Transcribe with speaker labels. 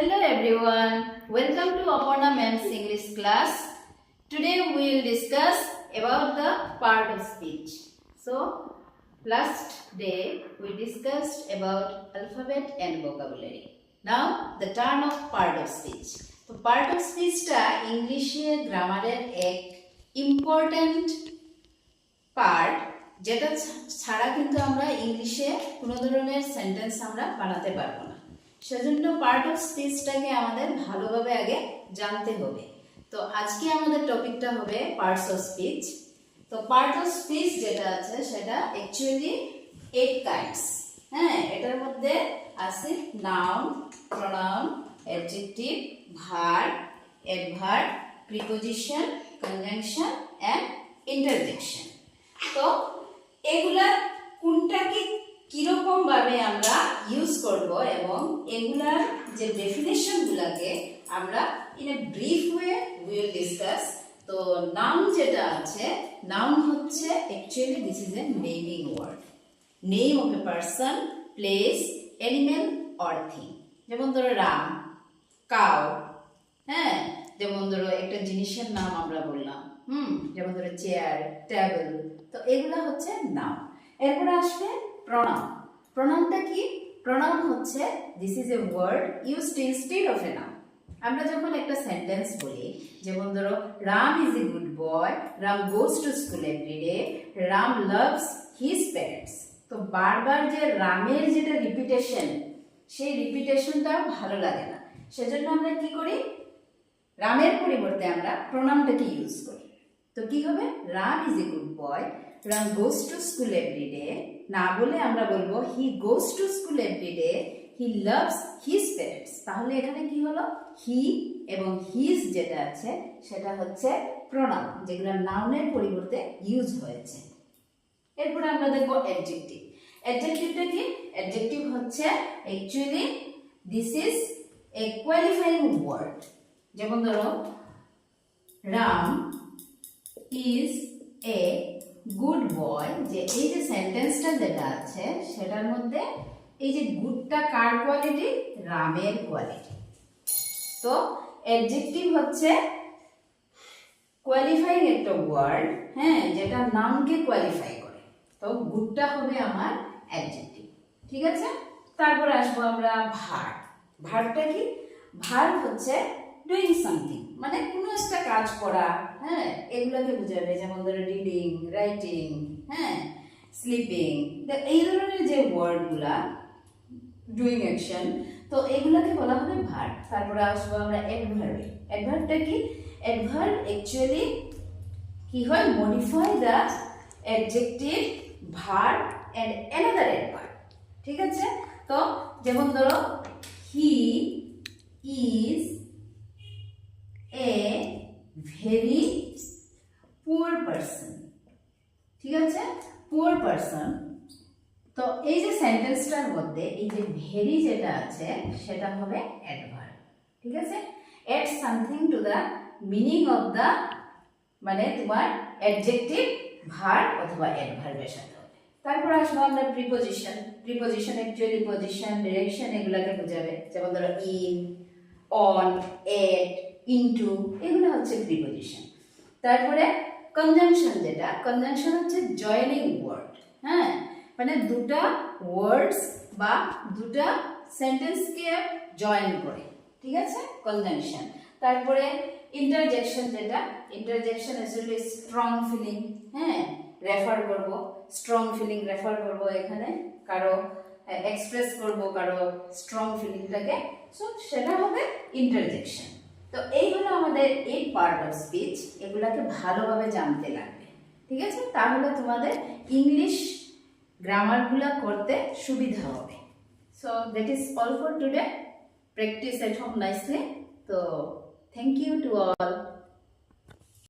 Speaker 1: Hello everyone, welcome to Aparna Ma'am's English class. Today we will discuss about the part of speech. So last day we discussed about alphabet and vocabulary. Now the turn of part of speech. তো part of speech টা ইংলিশে গ্রামারের এক important part, যেটা ছাড়া কিন্তু আমরা ইংলিশে কোনো ধরনের সেন্টেন্স আমরা বানাতে পারবো না। সেজন্য পার্ট অফ স্পিচটাকে আমাদের ভালোভাবে আগে জানতে হবে। তো আজকে আমাদের টপিকটা হবে পার্টস অফ স্পিচ। তো পার্ট অফ স্পিচ যেটা আছে সেটা অ্যাকচুয়ালি 8 কাইন্ডস। হ্যাঁ, এটার মধ্যে আছে noun, pronoun, adjective, verb, adverb, preposition, conjunction and interjection. তো এগুলা কোনটাকে কিরকম ভাবে আমরা ইউজ করব এবং এগুলার যে ডেফিনেশন গুলাকে আমরা in a brief way we will discuss. তো নাউন যেটা আছে, নাউন হচ্ছে actually this is a naming word, name of a person, place, animal or thing. যেমন ধরো রাম, কাউ, হ্যাঁ, যেমন ধরো একটা জিনিসের নাম আমরা বললাম, যেমন ধরো চেয়ার, টেবিল। তো এগুলা হচ্ছে নাউন। এরপরে আসবে প্রোনাউন। প্রোনাউনটা কি? প্রোনাউন হচ্ছে this is a word used instead of a noun. আমরা যখন একটা সেন্টেন্স বলি, যেমন ধরো Ram is a good boy, Ram goes to school every day, Ram loves his parents. তো বারবার যে রামের যেটা রিপিটেশন, সেই রিপিটেশনটা ভালো লাগে না। সেজন্য আমরা কি করি, রামের পরিবর্তে আমরা প্রোনাউনটাকে ইউজ করি। তো কি হবে, Ram is a good boy, Ram goes to school everyday না বলে আমরা বলবো he goes to school everyday, he loves his parents. তাহলে এখানে কি হলো, হি এবং হিজ যেটা আছে সেটা হচ্ছে প্রোনাউন, যেগুলো নাউনের পরিবর্তে ইউজ হয়েছে। এরপরে আমরা দেখবো অ্যাডজেক্টিভ। অ্যাডজেক্টিভটা কি? অ্যাডজেক্টিভ হচ্ছে actually this is a qualifying word. যেমন ধরো Ram is a good boy, যে এই যে সেন্টেন্সটা যেটা আছে সেটার মধ্যে এই যে গুডটা কার কোয়ালিটি? রামের কোয়ালিটি। তো অ্যাডজেক্টিভ হচ্ছে কোয়ালিফাইং একটা ওয়ার্ড, হ্যাঁ, যেটা নাউনকে কোয়ালিফাই করে। তো গুডটা হবে আমার অ্যাডজেক্টিভ, ঠিক আছে। তারপরে আসবো আমরা ভার্ব। ভার্বটা কি? ভার্ব হচ্ছে ডুইং সামথিং, মানে কোনো একটা কাজ করা, হ্যাঁ, এগুলোকে বোঝাবে। যেমন ধরো রিডিং, রাইটিং, হ্যাঁ, স্লিপিং, এই ধরনের যে ওয়ার্ডগুলা, ডুইং অ্যাকশন, তো এগুলোকে বলা হবে ভার্ব। তারপরে আসবো আমরা অ্যাডভার্বে। অ্যাডভার্বটা কি? অ্যাডভার্ব অ্যাকচুয়ালি কি হয়, modify the adjective, verb and another adverb, ঠিক আছে। তো যেমন ধরো he is a very poor person, ঠিক আছে, পুয়ার পারসন। তো এই যে সেন্টেন্সটার মধ্যে এই যে ভেরি যেটা আছে সেটা হবে অ্যাডভার্ব, ঠিক আছে। Add something to the meaning of the, মানে তোমার অ্যাডজেক্টিভ, ভার্ব অথবা অ্যাডভার্বের সাথে হবে। তারপর আসবো আমরা preposition. Preposition actually position, direction এগুলাকে বোঝাবে। যেমন ধরো ইন, অন, এট, ইনটু, এগুলো হচ্ছে প্রিপোজিশন। তারপরে কনজাংশন যেটা, কনজাংশন হচ্ছে জয়েনিং ওয়ার্ড, হ্যাঁ, মানে দুটা ওয়ার্ডস বা দুটা সেন্টেন্সকে জয়েন করে, ঠিক আছে, কনজাংশন। তারপরে ইন্টারজেকশন যেটা, ইন্টারজেকশন অ্যাকচুয়ালি স্ট্রং ফিলিং, হ্যাঁ, রেফার করব, স্ট্রং ফিলিং রেফার করব এখানে, কারো এক্সপ্রেস করব কারো স্ট্রং ফিলিংটাকে, সো সেটা হবে ইন্টারজেকশন। তো এই হলো আমাদের 8 পার্ট অফ স্পিচ। এগুলাকে ভালোভাবে জানতে লাগবে, ঠিক আছে, তাহলে তোমাদের ইংলিশ গ্রামারগুলো করতে সুবিধা হবে। So that is all for today. Practice at home nicely. তো থ্যাংক ইউ টু অল।